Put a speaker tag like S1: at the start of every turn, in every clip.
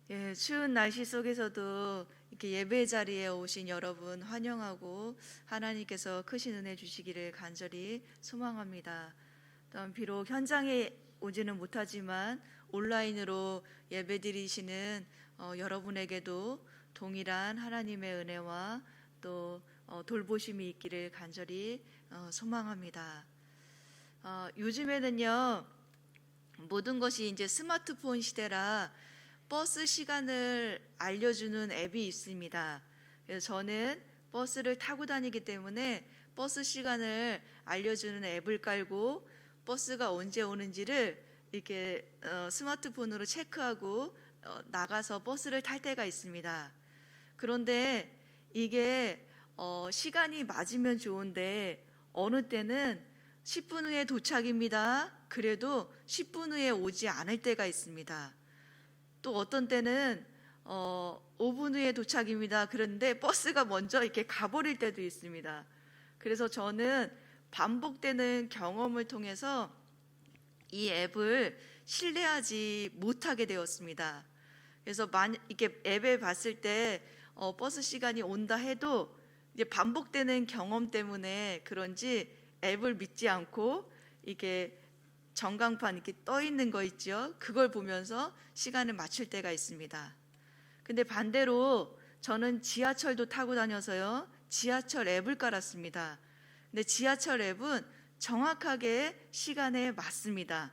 S1: 예, 추운 날씨 속에서도 이렇게 예배 자리에 오신 여러분 환영하고 하나님께서 크신 은혜 주시기를 간절히 소망합니다. 또한 비록 현장에 오지는 못하지만 온라인으로 예배 드리시는 여러분에게도 동일한 하나님의 은혜와 또 돌보심이 있기를 간절히 소망합니다. 요즘에는요, 모든 것이 이제 스마트폰 시대라 버스 시간을 알려주는 앱이 있습니다. 그래서 저는 버스를 타고 다니기 때문에 버스 시간을 알려주는 앱을 깔고 버스가 언제 오는지를 이렇게 스마트폰으로 체크하고 나가서 버스를 탈 때가 있습니다. 그런데 이게 시간이 맞으면 좋은데 어느 때는 10분 후에 도착입니다. 그래도 10분 후에 오지 않을 때가 있습니다. 또 어떤 때는 5분 후에 도착입니다. 그런데 버스가 먼저 이렇게 가버릴 때도 있습니다. 그래서 저는 반복되는 경험을 통해서 이 앱을 신뢰하지 못하게 되었습니다. 그래서 이렇게 앱에 봤을 때 버스 시간이 온다 해도 이제 반복되는 경험 때문에 그런지 앱을 믿지 않고 이게 전광판 이렇게 떠 있는 거 있죠. 그걸 보면서 시간을 맞출 때가 있습니다. 근데 반대로 저는 지하철도 타고 다녀서요. 지하철 앱을 깔았습니다. 근데 지하철 앱은 정확하게 시간에 맞습니다.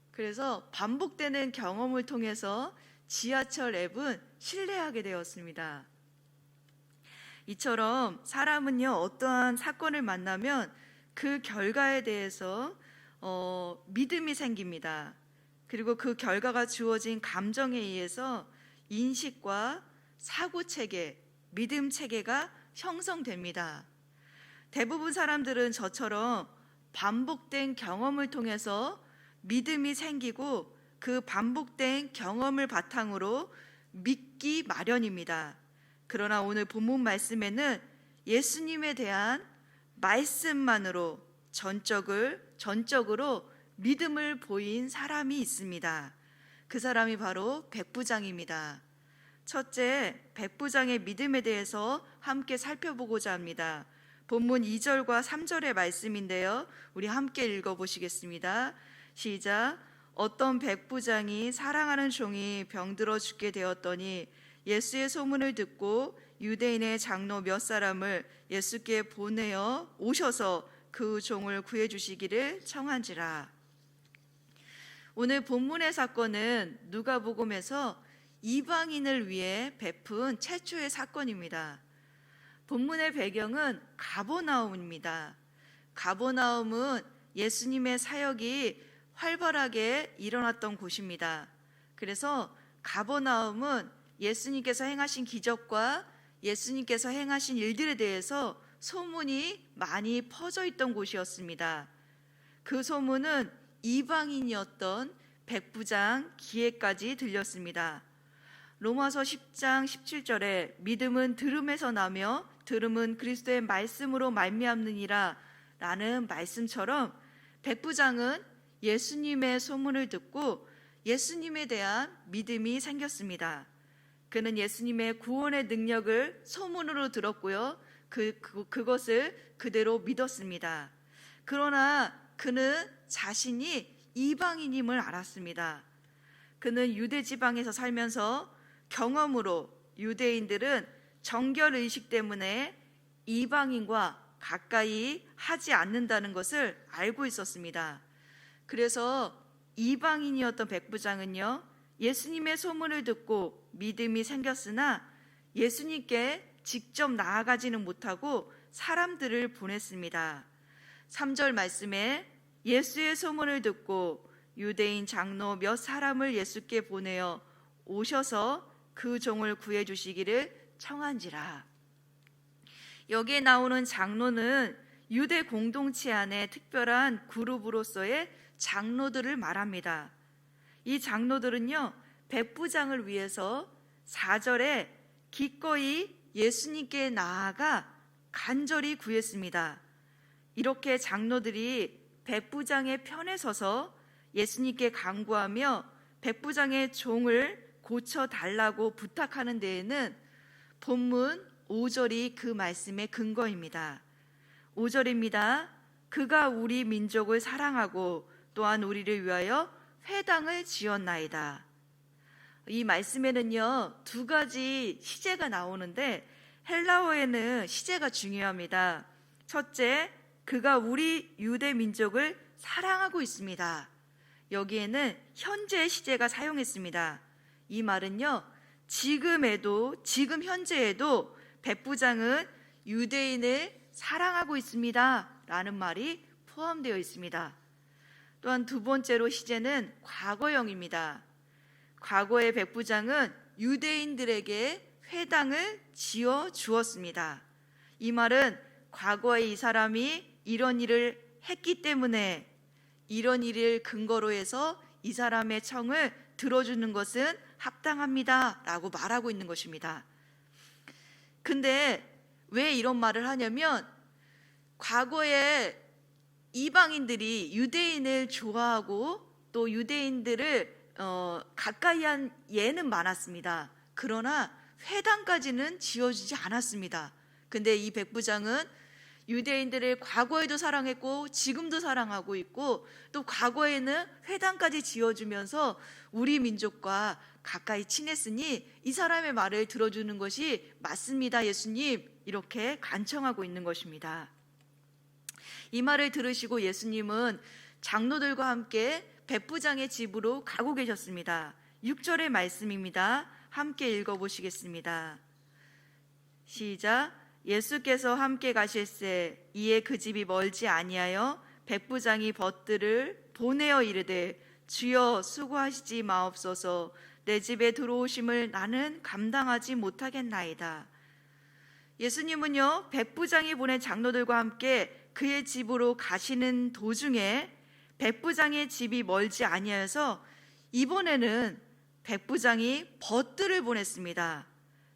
S1: 그래서 반복되는 경험을 통해서 지하철 앱은 신뢰하게 되었습니다. 이처럼 사람은요, 어떠한 사건을 만나면 그 결과에 대해서 믿음이 생깁니다. 그리고 그 결과가 주어진 감정에 의해서 인식과 사고 체계, 믿음 체계가 형성됩니다. 대부분 사람들은 저처럼 반복된 경험을 통해서 믿음이 생기고 그 반복된 경험을 바탕으로 믿기 마련입니다. 그러나 오늘 본문 말씀에는 예수님에 대한 말씀만으로 전적으로 믿음을 보인 사람이 있습니다. 그 사람이 바로 백부장입니다. 첫째, 백부장의 믿음에 대해서 함께 살펴보고자 합니다. 본문 2절과 3절의 말씀인데요, 우리 함께 읽어보시겠습니다. 시작. 어떤 백부장이 사랑하는 종이 병들어 죽게 되었더니 예수의 소문을 듣고 유대인의 장로 몇 사람을 예수께 보내어 오셔서 그 종을 구해 주시기를 청한지라. 오늘 본문의 사건은 누가복음에서 이방인을 위해 베푼 최초의 사건입니다. 본문의 배경은 가버나움입니다. 가버나움은 예수님의 사역이 활발하게 일어났던 곳입니다. 그래서 가버나움은 예수님께서 행하신 기적과 예수님께서 행하신 일들에 대해서 소문이 많이 퍼져 있던 곳이었습니다. 그 소문은 이방인이었던 백부장 귀에까지 들렸습니다. 로마서 10장 17절에 믿음은 들음에서 나며 들음은 그리스도의 말씀으로 말미암느니라 라는 말씀처럼 백부장은 예수님의 소문을 듣고 예수님에 대한 믿음이 생겼습니다. 그는 예수님의 구원의 능력을 소문으로 들었고요. 그것을 그대로 믿었습니다. 그러나 그는 자신이 이방인임을 알았습니다. 그는 유대 지방에서 살면서 경험으로 유대인들은 정결의식 때문에 이방인과 가까이 하지 않는다는 것을 알고 있었습니다. 그래서 이방인이었던 백부장은요, 예수님의 소문을 듣고 믿음이 생겼으나 예수님께 직접 나아가지는 못하고 사람들을 보냈습니다. 3절 말씀에 예수의 소문을 듣고 유대인 장로 몇 사람을 예수께 보내어 오셔서 그 종을 구해 주시기를 청한지라. 여기에 나오는 장로는 유대 공동체 안에 특별한 그룹으로서의 장로들을 말합니다. 이 장로들은요, 백부장을 위해서 4절에 기꺼이 예수님께 나아가 간절히 구했습니다. 이렇게 장로들이 백부장의 편에 서서 예수님께 간구하며 백부장의 종을 고쳐달라고 부탁하는 데에는 본문 5절이 그 말씀의 근거입니다. 5절입니다. 그가 우리 민족을 사랑하고 또한 우리를 위하여 회당을 지었나이다. 이 말씀에는요, 두 가지 시제가 나오는데 헬라어에는 시제가 중요합니다. 첫째, 그가 우리 유대 민족을 사랑하고 있습니다. 여기에는 현재 시제가 사용했습니다. 이 말은요, 지금 현재에도 백부장은 유대인을 사랑하고 있습니다 라는 말이 포함되어 있습니다. 또한 두 번째로 시제는 과거형입니다. 과거의 백부장은 유대인들에게 회당을 지어 주었습니다. 이 말은 과거에 이 사람이 이런 일을 했기 때문에 이런 일을 근거로 해서 이 사람의 청을 들어주는 것은 합당합니다 라고 말하고 있는 것입니다. 근데 왜 이런 말을 하냐면 과거에 이방인들이 유대인을 좋아하고 또 유대인들을 가까이 한 예는 많았습니다. 그러나 회당까지는 지어주지 않았습니다. 근데 이 백부장은 유대인들을 과거에도 사랑했고 지금도 사랑하고 있고 또 과거에는 회당까지 지어주면서 우리 민족과 가까이 친했으니 이 사람의 말을 들어주는 것이 맞습니다, 예수님, 이렇게 간청하고 있는 것입니다. 이 말을 들으시고 예수님은 장로들과 함께 백부장의 집으로 가고 계셨습니다. 6절의 말씀입니다. 함께 읽어보시겠습니다. 시작. 예수께서 함께 가실새 이에 그 집이 멀지 아니하여 백부장이 벗들을 보내어 이르되 주여 수고하시지 마옵소서 내 집에 들어오심을 나는 감당하지 못하겠나이다. 예수님은요, 백부장이 보낸 장로들과 함께 그의 집으로 가시는 도중에 백부장의 집이 멀지 아니하여서 이번에는 백부장이 벗들을 보냈습니다.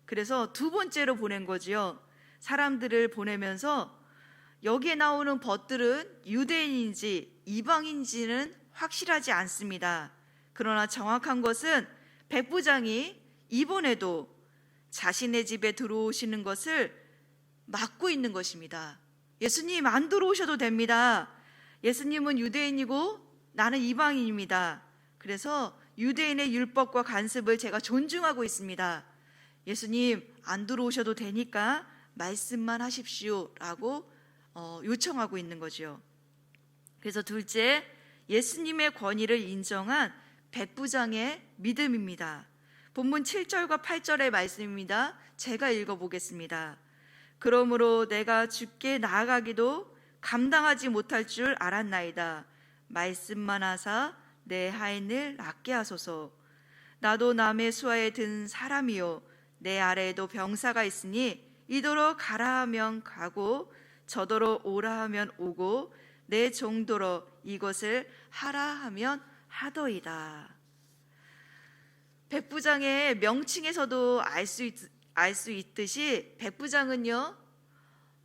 S1: 그래서 두 번째로 보낸 거지요. 사람들을 보내면서 여기에 나오는 벗들은 유대인인지 이방인지는 확실하지 않습니다. 그러나 정확한 것은 백부장이 이번에도 자신의 집에 들어오시는 것을 막고 있는 것입니다. 예수님, 안 들어오셔도 됩니다. 예수님은 유대인이고 나는 이방인입니다. 그래서 유대인의 율법과 관습을 제가 존중하고 있습니다. 예수님, 안 들어오셔도 되니까 말씀만 하십시오 라고 요청하고 있는 거죠. 그래서 둘째, 예수님의 권위를 인정한 백부장의 믿음입니다. 본문 7절과 8절의 말씀입니다. 제가 읽어보겠습니다. 그러므로 내가 주께 나아가기도 감당하지 못할 줄 알았나이다. 말씀만 하사 내 하인을 낫게 하소서. 나도 남의 수하에 든 사람이요 내 아래에도 병사가 있으니 이더러 가라 하면 가고 저더러 오라 하면 오고 내 종더러 이것을 하라 하면 하더이다. 백부장의 명칭에서도 알 수 있듯이 백부장은요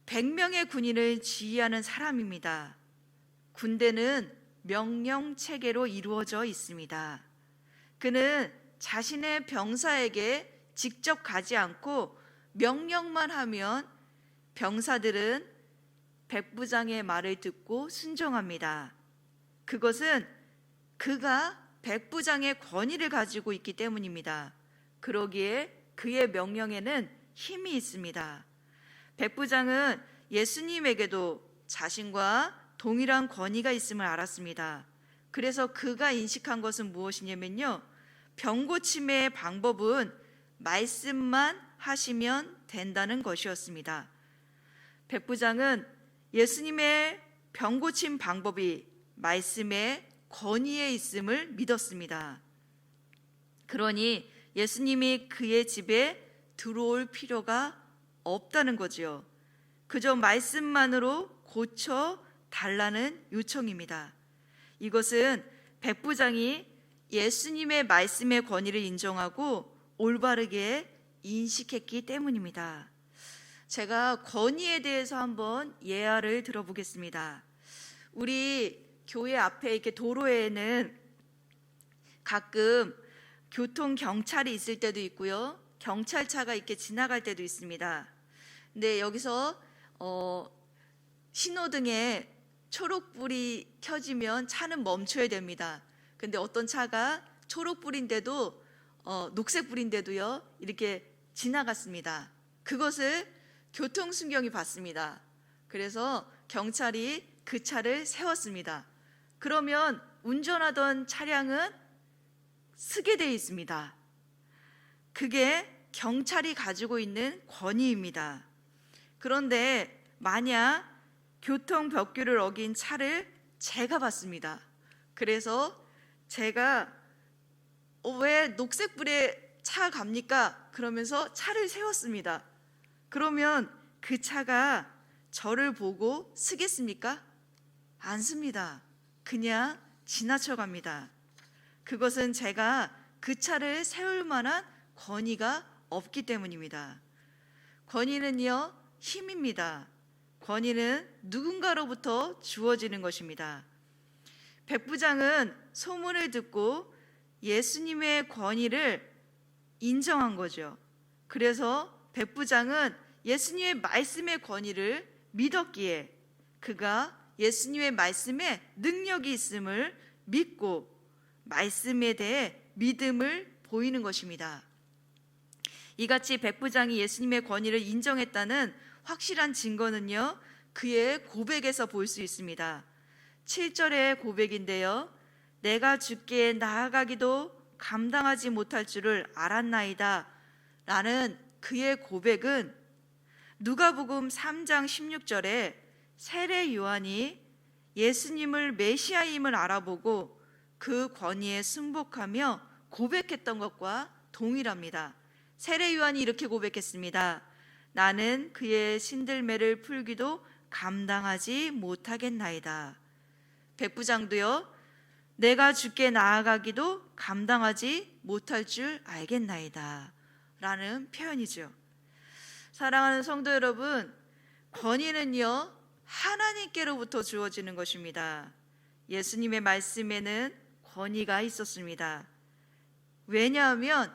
S1: 100명의 군인을 지휘하는 사람입니다. 군대는 명령 체계로 이루어져 있습니다. 그는 자신의 병사에게 직접 가지 않고 명령만 하면 병사들은 백부장의 말을 듣고 순종합니다. 그것은 그가 백부장의 권위를 가지고 있기 때문입니다. 그러기에 그의 명령에는 힘이 있습니다. 백부장은 예수님에게도 자신과 동일한 권위가 있음을 알았습니다. 그래서 그가 인식한 것은 무엇이냐면요, 병 고침의 방법은 말씀만 하시면 된다는 것이었습니다. 백부장은 예수님의 병 고침 방법이 말씀의 권위에 있음을 믿었습니다. 그러니 예수님이 그의 집에 들어올 필요가 없다는 거지요. 그저 말씀만으로 고쳐 달라는 요청입니다. 이것은 백부장이 예수님의 말씀의 권위를 인정하고 올바르게 인식했기 때문입니다. 제가 권위에 대해서 한번 예화를 들어보겠습니다. 우리 교회 앞에 이렇게 도로에는 가끔 교통 경찰이 있을 때도 있고요. 경찰차가 이렇게 지나갈 때도 있습니다. 근데 여기서 신호등에 초록불이 켜지면 차는 멈춰야 됩니다. 근데 어떤 차가 초록불인데도 녹색불인데도요 이렇게 지나갔습니다. 그것을 교통순경이 봤습니다. 그래서 경찰이 그 차를 세웠습니다. 그러면 운전하던 차량은 쓰게 되어 있습니다. 그게 경찰이 가지고 있는 권위입니다. 그런데 만약 교통법규를 어긴 차를 제가 봤습니다. 그래서 제가 왜 녹색불에 차 갑니까? 그러면서 차를 세웠습니다. 그러면 그 차가 저를 보고 쓰겠습니까? 안 씁니다. 그냥 지나쳐 갑니다. 그것은 제가 그 차를 세울 만한 권위가 없기 때문입니다. 권위는요, 힘입니다. 권위는 누군가로부터 주어지는 것입니다. 백부장은 소문을 듣고 예수님의 권위를 인정한 거죠. 그래서 백부장은 예수님의 말씀의 권위를 믿었기에 그가 예수님의 말씀에 능력이 있음을 믿고 말씀에 대해 믿음을 보이는 것입니다. 이같이 백부장이 예수님의 권위를 인정했다는 확실한 증거는요, 그의 고백에서 볼 수 있습니다. 7절의 고백인데요. 내가 주께 나아가기도 감당하지 못할 줄을 알았나이다 라는 그의 고백은 누가복음 3장 16절에 세례 요한이 예수님을 메시아임을 알아보고 그 권위에 순복하며 고백했던 것과 동일합니다. 세례 요한이 이렇게 고백했습니다. 나는 그의 신들매를 풀기도 감당하지 못하겠나이다. 백부장도요, 내가 주께 나아가기도 감당하지 못할 줄 알겠나이다 라는 표현이죠. 사랑하는 성도 여러분, 권위는요 하나님께로부터 주어지는 것입니다. 예수님의 말씀에는 권위가 있었습니다. 왜냐하면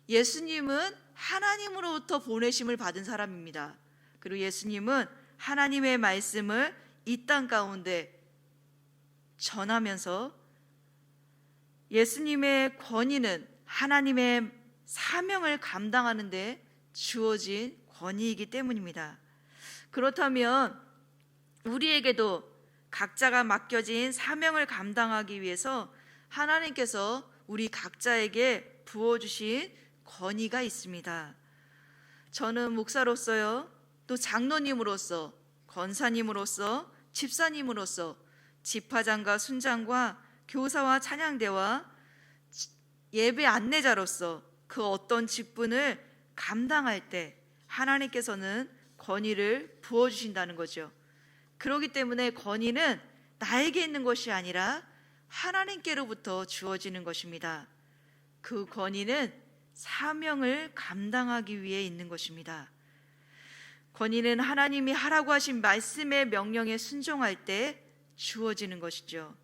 S1: 예수님은 하나님으로부터 보내심을 받은 사람입니다. 그리고 예수님은 하나님의 말씀을 이 땅 가운데 전하면서 예수님의 권위는 하나님의 사명을 감당하는 데 주어진 권위이기 때문입니다. 그렇다면 우리에게도 각자가 맡겨진 사명을 감당하기 위해서 하나님께서 우리 각자에게 부어주신 권위가 있습니다. 저는 목사로서요, 또 장로님으로서, 권사님으로서, 집사님으로서, 집화장과 순장과 교사와 찬양대와 예배 안내자로서 그 어떤 직분을 감당할 때 하나님께서는 권위를 부어주신다는 거죠. 그렇기 때문에 권위는 나에게 있는 것이 아니라 하나님께로부터 주어지는 것입니다. 그 권위는 사명을 감당하기 위해 있는 것입니다. 권위는 하나님이 하라고 하신 말씀의 명령에 순종할 때 주어지는 것이죠.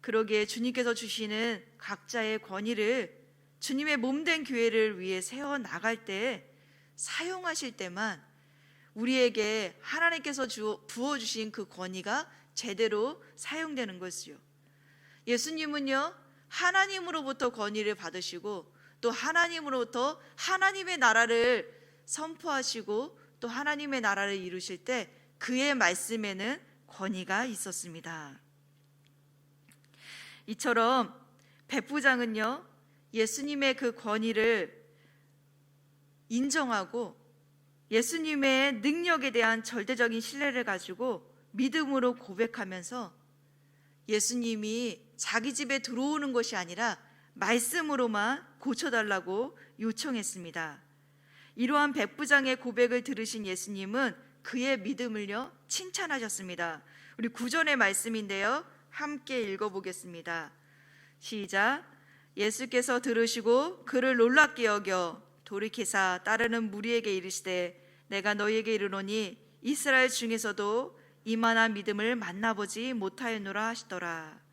S1: 그러기에 주님께서 주시는 각자의 권위를 주님의 몸된 교회를 위해 세워 나갈 때 사용하실 때만 우리에게 하나님께서 부어주신 그 권위가 제대로 사용되는 것이요. 예수님은요, 하나님으로부터 권위를 받으시고 또 하나님으로부터 하나님의 나라를 선포하시고 또 하나님의 나라를 이루실 때 그의 말씀에는 권위가 있었습니다. 이처럼 백부장은요, 예수님의 그 권위를 인정하고 예수님의 능력에 대한 절대적인 신뢰를 가지고 믿음으로 고백하면서 예수님이 자기 집에 들어오는 것이 아니라 말씀으로만 고쳐달라고 요청했습니다. 이러한 백부장의 고백을 들으신 예수님은 그의 믿음을요 칭찬하셨습니다. 우리 9절의 말씀인데요, 함께 읽어보겠습니다. 시작. 예수께서 들으시고 그를 놀랍게 여겨 돌이키사 따르는 무리에게 이르시되 내가 너희에게 이르노니 이스라엘 중에서도 이만한 믿음을 만나보지 못하였노라 하시더라.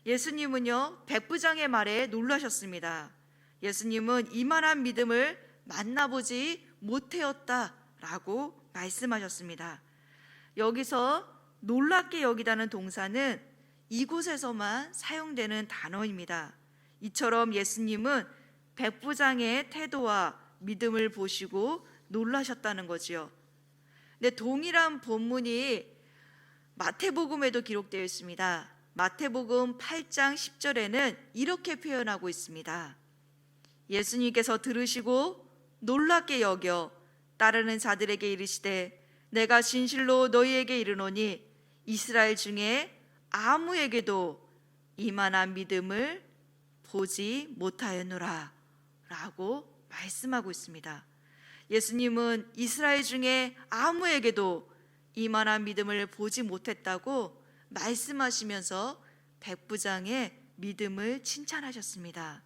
S1: 예수님은요 백부장의 말에 놀라셨습니다. 예수님은 이만한 믿음을 만나보지 못하였다라고 말씀하셨습니다. 여기서 놀랍게 여기다는 동사는 이곳에서만 사용되는 단어입니다. 이처럼 예수님은 백부장의 태도와 믿음을 보시고 놀라셨다는 거지요. 근데 동일한 본문이 마태복음에도 기록되어 있습니다. 마태복음 8장 10절에는 이렇게 표현하고 있습니다. 예수님께서 들으시고 놀랍게 여겨 따르는 자들에게 이르시되 내가 진실로 너희에게 이르노니 이스라엘 중에 아무에게도 이만한 믿음을 보지 못하였노라 라고 말씀하고 있습니다. 예수님은 이스라엘 중에 아무에게도 이만한 믿음을 보지 못했다고 말씀하시면서 백부장의 믿음을 칭찬하셨습니다.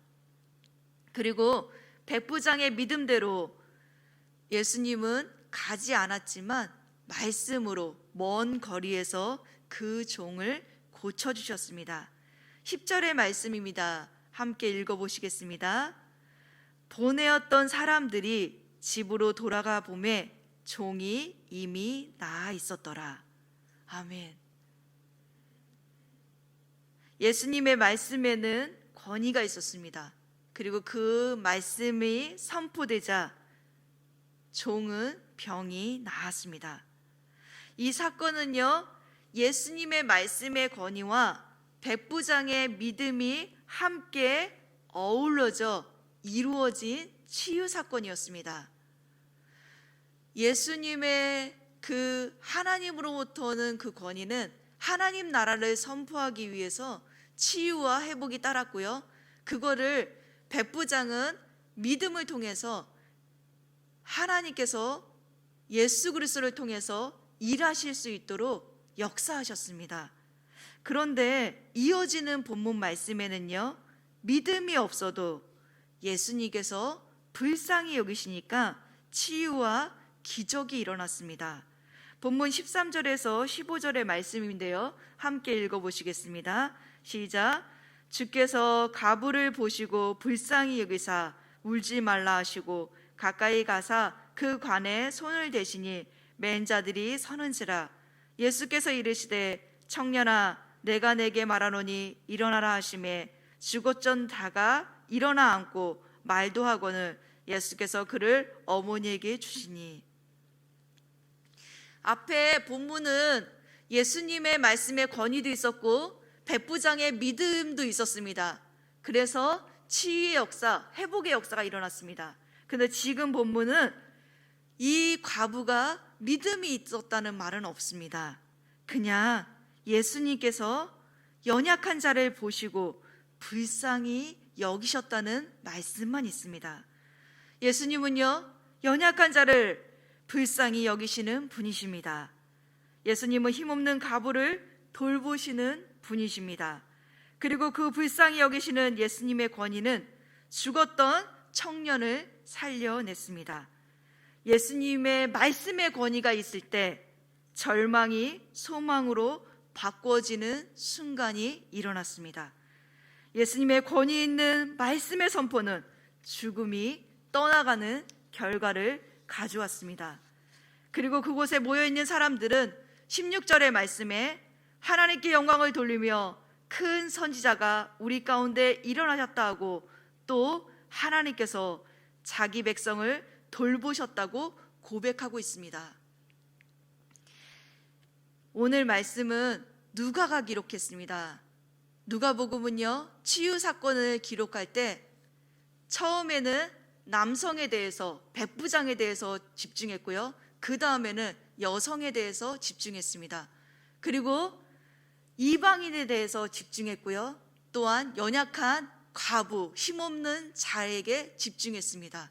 S1: 그리고 백부장의 믿음대로 예수님은 가지 않았지만 말씀으로 먼 거리에서 그 종을 고쳐주셨습니다. 10절의 말씀입니다. 함께 읽어보시겠습니다. 보내었던 사람들이 집으로 돌아가 보매 종이 이미 나아 있었더라. 아멘. 예수님의 말씀에는 권위가 있었습니다. 그리고 그 말씀이 선포되자 종은 병이 나았습니다. 이 사건은요, 예수님의 말씀의 권위와 백부장의 믿음이 함께 어우러져 이루어진 치유 사건이었습니다. 예수님의 그 하나님으로부터 그 권위는 하나님 나라를 선포하기 위해서 치유와 회복이 따랐고요, 그거를 백부장은 믿음을 통해서 하나님께서 예수 그리스도를 통해서 일하실 수 있도록 역사하셨습니다. 그런데 이어지는 본문 말씀에는요, 믿음이 없어도 예수님께서 불쌍히 여기시니까 치유와 기적이 일어났습니다. 본문 13절에서 15절의 말씀인데요, 함께 읽어보시겠습니다. 시작. 주께서 가부를 보시고 불쌍히 여기사 울지 말라 하시고 가까이 가사 그 관에 손을 대시니 맨 자들이 서는지라. 예수께서 이르시되 청년아 내가 내게 말하노니 일어나라 하시매 죽었전 다가 일어나 앉고 말도 하거늘 예수께서 그를 어머니에게 주시니. 앞에 본문은 예수님의 말씀에 권위도 있었고 백부장의 믿음도 있었습니다. 그래서 치유의 역사, 회복의 역사가 일어났습니다. 그런데 지금 본문은 이 과부가 믿음이 있었다는 말은 없습니다. 그냥 예수님께서 연약한 자를 보시고 불쌍히 여기셨다는 말씀만 있습니다. 예수님은요, 연약한 자를 불쌍히 여기시는 분이십니다. 예수님은 힘없는 과부를 돌보시는 분이십니다. 그리고 그 불쌍히 여기시는 예수님의 권위는 죽었던 청년을 살려냈습니다. 예수님의 말씀의 권위가 있을 때 절망이 소망으로 바꿔지는 순간이 일어났습니다. 예수님의 권위 있는 말씀의 선포는 죽음이 떠나가는 결과를 가져왔습니다. 그리고 그곳에 모여있는 사람들은 16절의 말씀에 하나님께 영광을 돌리며 큰 선지자가 우리 가운데 일어나셨다 하고 또 하나님께서 자기 백성을 돌보셨다고 고백하고 있습니다. 오늘 말씀은 누가가 기록했습니다. 누가복음은요, 치유 사건을 기록할 때 처음에는 남성에 대해서, 백부장에 대해서 집중했고요, 그 다음에는 여성에 대해서 집중했습니다. 그리고 이방인에 대해서 집중했고요, 또한 연약한 과부, 힘없는 자에게 집중했습니다.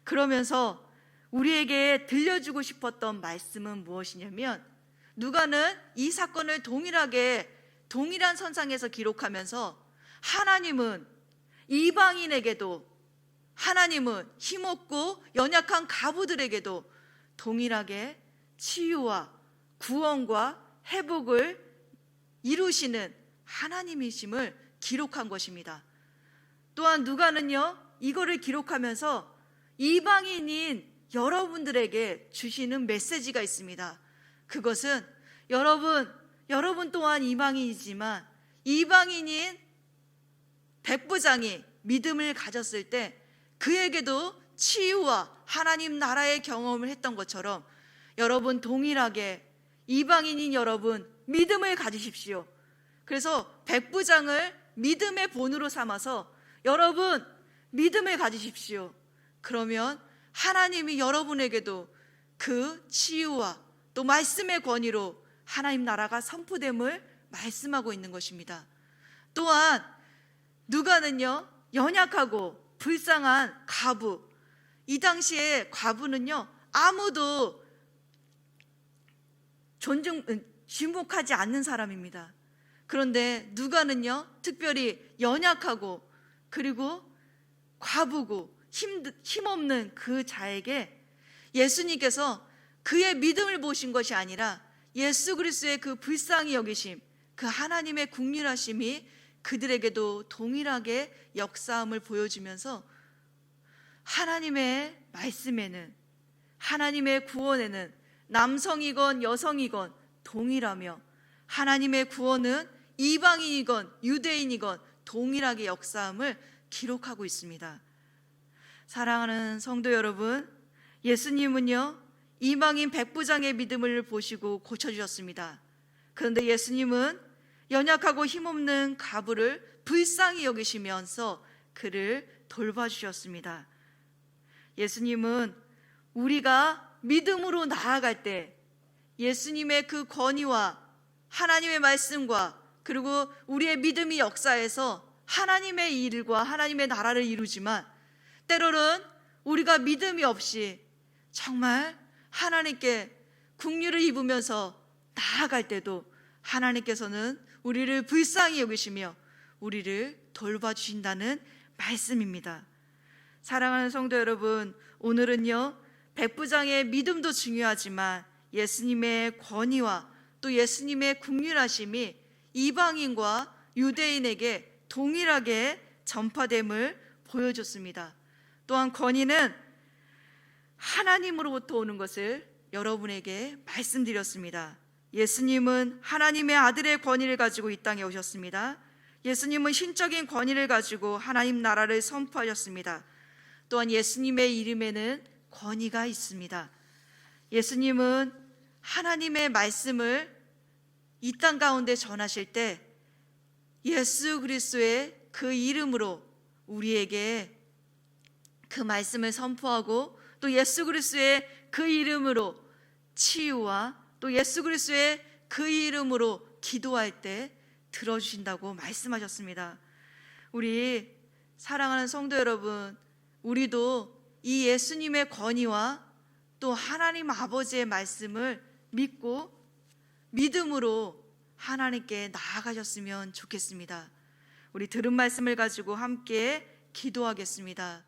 S1: 그러면서 우리에게 들려주고 싶었던 말씀은 무엇이냐면, 누가는 이 사건을 동일한 선상에서 기록하면서 하나님은 이방인에게도, 하나님은 힘없고 연약한 과부들에게도 동일하게 치유와 구원과 회복을 이루시는 하나님이심을 기록한 것입니다. 또한 누가는요, 이거를 기록하면서 이방인인 여러분들에게 주시는 메시지가 있습니다. 그것은 여러분 또한 이방인이지만 이방인인 백부장이 믿음을 가졌을 때 그에게도 치유와 하나님 나라의 경험을 했던 것처럼 여러분 동일하게 이방인인 여러분 믿음을 가지십시오. 그래서 백부장을 믿음의 본으로 삼아서 여러분 믿음을 가지십시오. 그러면 하나님이 여러분에게도 그 치유와 또 말씀의 권위로 하나님 나라가 선포됨을 말씀하고 있는 것입니다. 또한 누가는요, 연약하고 불쌍한 과부, 이 당시에 과부는요 아무도 주목하지 않는 사람입니다. 그런데 누가는요 특별히 연약하고 그리고 과부고 힘없는 그 자에게 예수님께서 그의 믿음을 보신 것이 아니라 예수 그리스도의 그 불쌍히 여기심, 그 하나님의 긍휼하심이 그들에게도 동일하게 역사함을 보여주면서 하나님의 말씀에는, 하나님의 구원에는 남성이건 여성이건 동일하며 하나님의 구원은 이방인이건 유대인이건 동일하게 역사함을 기록하고 있습니다. 사랑하는 성도 여러분, 예수님은요 이방인 백부장의 믿음을 보시고 고쳐주셨습니다. 그런데 예수님은 연약하고 힘없는 과부를 불쌍히 여기시면서 그를 돌봐주셨습니다. 예수님은 우리가 믿음으로 나아갈 때 예수님의 그 권위와 하나님의 말씀과 그리고 우리의 믿음이 역사해서 하나님의 일과 하나님의 나라를 이루지만 때로는 우리가 믿음이 없이 정말 하나님께 긍휼을 입으면서 나아갈 때도 하나님께서는 우리를 불쌍히 여기시며 우리를 돌봐주신다는 말씀입니다. 사랑하는 성도 여러분, 오늘은요 백부장의 믿음도 중요하지만 예수님의 권위와 또 예수님의 긍휼하심이 이방인과 유대인에게 동일하게 전파됨을 보여줬습니다. 또한 권위는 하나님으로부터 오는 것을 여러분에게 말씀드렸습니다. 예수님은 하나님의 아들의 권위를 가지고 이 땅에 오셨습니다. 예수님은 신적인 권위를 가지고 하나님 나라를 선포하셨습니다. 또한 예수님의 이름에는 권위가 있습니다. 예수님은 하나님의 말씀을 이 땅 가운데 전하실 때 예수 그리스도의 그 이름으로 우리에게 그 말씀을 선포하고 또 예수 그리스도의 그 이름으로 치유와 또 예수 그리스도의 그 이름으로 기도할 때 들어주신다고 말씀하셨습니다. 우리 사랑하는 성도 여러분, 우리도 이 예수님의 권위와 또 하나님 아버지의 말씀을 믿고 믿음으로 하나님께 나아가셨으면 좋겠습니다. 우리 들은 말씀을 가지고 함께 기도하겠습니다.